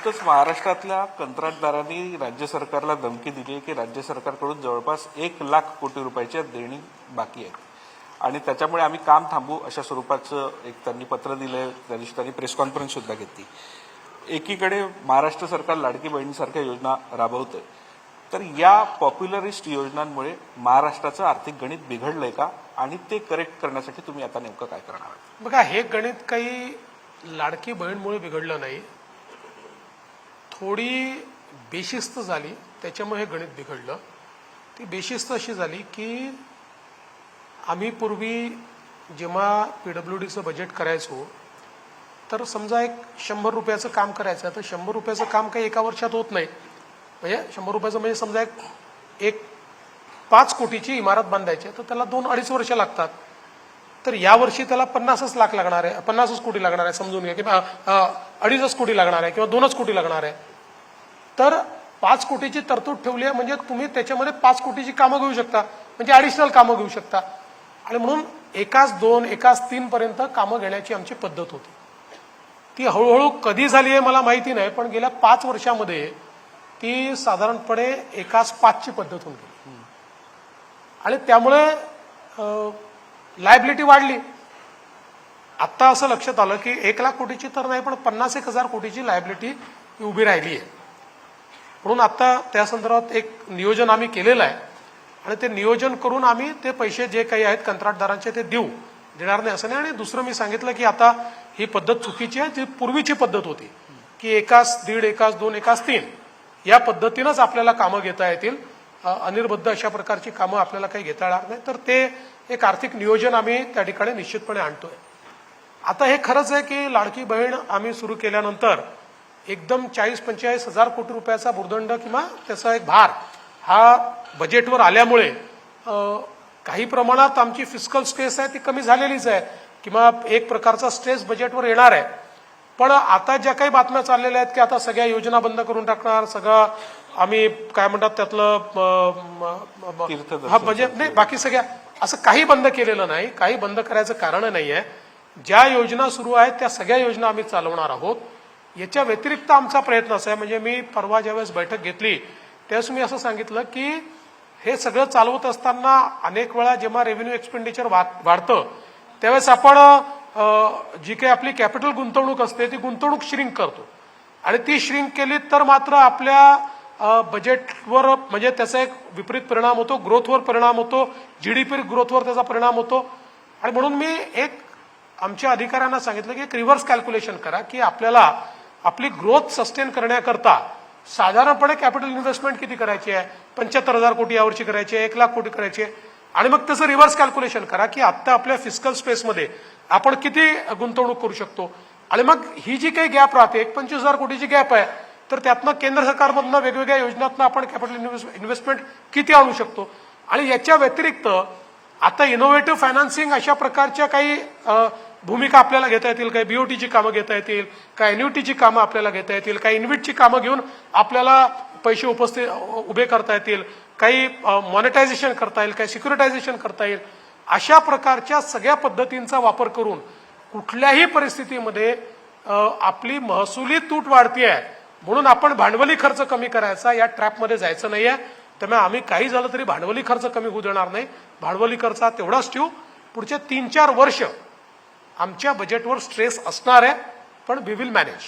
नुकतंच महाराष्ट्रातल्या कंत्राटदारांनी राज्य सरकारला धमकी दिली आहे की राज्य सरकारकडून जवळपास 1,00,000 कोटी रुपयाच्या देणी बाकी आहेत आणि त्याच्यामुळे आम्ही काम थांबू अशा स्वरूपाचं एक त्यांनी पत्र दिलंय. त्या दिवशी त्यांनी प्रेस कॉन्फरन्स सुद्धा घेतली. एकीकडे महाराष्ट्र सरकार लाडकी बहिणीसारख्या योजना राबवतंय, तर या पॉप्युलरिस्ट योजनांमुळे महाराष्ट्राचं आर्थिक गणित बिघडलंय का आणि ते करेक्ट करण्यासाठी तुम्ही आता नेमकं काय करणार आहात? बघा, हे गणित काही लाडकी बहीणमुळे बिघडलं नाही, थोडी बेशिस्त झाली त्याच्यामुळे हे गणित बिघडलं. ती बेशिस्त अशी झाली की आम्ही पूर्वी जेव्हा PWDचं बजेट करायचो तर समजा एक 100 रुपयाचं काम करायचं, तर 100 रुपयाचं काम काही एका वर्षात होत नाही. म्हणजे 100 रुपयाचं म्हणजे समजा एक 5 कोटीची इमारत बांधायची तर त्याला 2-2.5 वर्ष लागतात. तर यावर्षी त्याला 50 लाख लागणार आहे, 50 कोटी लागणार आहे समजून घ्या, किंवा 2.5 कोटी लागणार आहे किंवा 2 कोटी लागणार आहे. तर 5 कोटीची तरतूद ठेवली आहे म्हणजे तुम्ही त्याच्यामध्ये 5 कोटीची कामं घेऊ शकता, म्हणजे ॲडिशनल कामं घेऊ शकता. आणि म्हणून 1-2, 1-3 पर्यंत कामं घेण्याची आमची पद्धत होती. ती हळूहळू कधी झाली आहे मला माहिती नाही, पण गेल्या 5 वर्षामध्ये ती साधारणपणे 1-5 ची पद्धत होऊन गेली. आणि त्यामुळे लायबिलिटी वाढली. आता असं लक्षात आलं की 1,00,000 कोटीची तर नाही, पण 50,000 कोटीची लायबिलिटी उभी राहिली आहे. म्हणून आता त्या संदर्भात एक नियोजन आम्ही केलेलं आहे आणि ते नियोजन करून आम्ही ते पैसे जे काही आहेत कंत्राटदारांचे ते देणार नाही असं नाही. आणि दुसरं मी सांगितलं की आता ही पद्धत चुकीची आहे. ती पूर्वीची पद्धत होती की 1-1.5, 1-2, 1-3 या पद्धतीनंच आपल्याला कामं घेता येतील. अनिर्बद्ध अशा प्रकारची कामं आपल्याला काही घेता येणार नाही. तर ते एक आर्थिक नियोजन आम्ही त्या ठिकाणी निश्चितपणे आणतोय. आता हे खरंच आहे की लाडकी बहीण आम्ही सुरू केल्यानंतर एकदम 40-45 हजार कोटी रुपयाचा भुर्दंड किंवा त्याचा एक भार हा बजेटवर आल्यामुळे काही प्रमाणात आमची फिस्कल स्ट्रेस आहे ती कमी झालेलीच आहे, किंवा एक प्रकारचा स्ट्रेस बजेटवर येणार आहे. पण आता ज्या काही बातम्या चाललेल्या आहेत की आता सगळ्या योजना बंद करून टाकणार, सगळं आम्ही काय म्हणतात त्यातलं बजेट नाही, बाकी सगळ्या असं काही बंद केलेलं नाही. काही बंद करायचं कारण नाही आहे. ज्या योजना सुरू आहेत त्या सगळ्या योजना आम्ही चालवणार आहोत. याच्या व्यतिरिक्त आमचा प्रयत्न असा आहे, म्हणजे मी परवा ज्यावेळेस बैठक घेतली त्यावेळेस मी असं सांगितलं की हे सगळं चालवत असताना अनेक वेळा जेव्हा रेव्हेन्यू एक्सपेंडिचर वाढतं त्यावेळेस आपण जी काही आपली कॅपिटल गुंतवणूक असते ती गुंतवणूक श्रिंक करतो. आणि ती श्रिंक केली तर मात्र आपल्या बजेटवर म्हणजे त्याचा एक विपरीत परिणाम होतो, ग्रोथवर परिणाम होतो, GDP ग्रोथवर त्याचा परिणाम होतो. आणि म्हणून मी एक आमच्या अधिकाऱ्यांना सांगितलं की एक रिव्हर्स कॅल्क्युलेशन करा की आपल्याला आपली ग्रोथ सस्टेन करण्याकरता साधारणपणे कॅपिटल इन्व्हेस्टमेंट किती करायची आहे, 75,000 कोटी यावर्षी करायची आहे, 1,00,000 कोटी करायची आहे. आणि मग त्याचं रिव्हर्स कॅल्क्युलेशन करा की आता आपल्या फिस्कल स्पेसमध्ये आपण किती गुंतवणूक करू शकतो. आणि मग ही जी काही गॅप राहते, 25,000 कोटीची गॅप आहे, तर त्यातनं केंद्र सरकारमधनं वेगवेगळ्या योजनांतनं आपण कॅपिटल इन्व्हेस्टमेंट किती आणू शकतो. आणि याच्या व्यतिरिक्त आता इनोव्हेटिव्ह फायनान्सिंग अशा प्रकारच्या काही भूमिका आपल्याला घेता येतील, काही BOTची कामं घेता येतील, काही एन्युटीची कामं आपल्याला घेता येतील, काही इन्व्हिटची कामं घेऊन आपल्याला पैसे उभे करता येतील, काही मॉनिटायझेशन करता येईल, काही सिक्युरिटायझेशन करता येईल. अशा प्रकारच्या सगळ्या पद्धतींचा वापर करून कुठल्याही परिस्थितीमध्ये आपली महसुली तूट वाढतीये म्हणून आपण भांडवली खर्च कमी करायचा या ट्रॅपमध्ये जायचं नाहीये. त्यामुळे आम्ही काही झालं तरी भांडवली खर्च कमी होऊ देणार नाही. भांडवली खर्च तेवढाच ठेवू. पुढचे 3-4 वर्ष आमच्या बजेटवर स्ट्रेस असणार आहे, पण वी विल मॅनेज.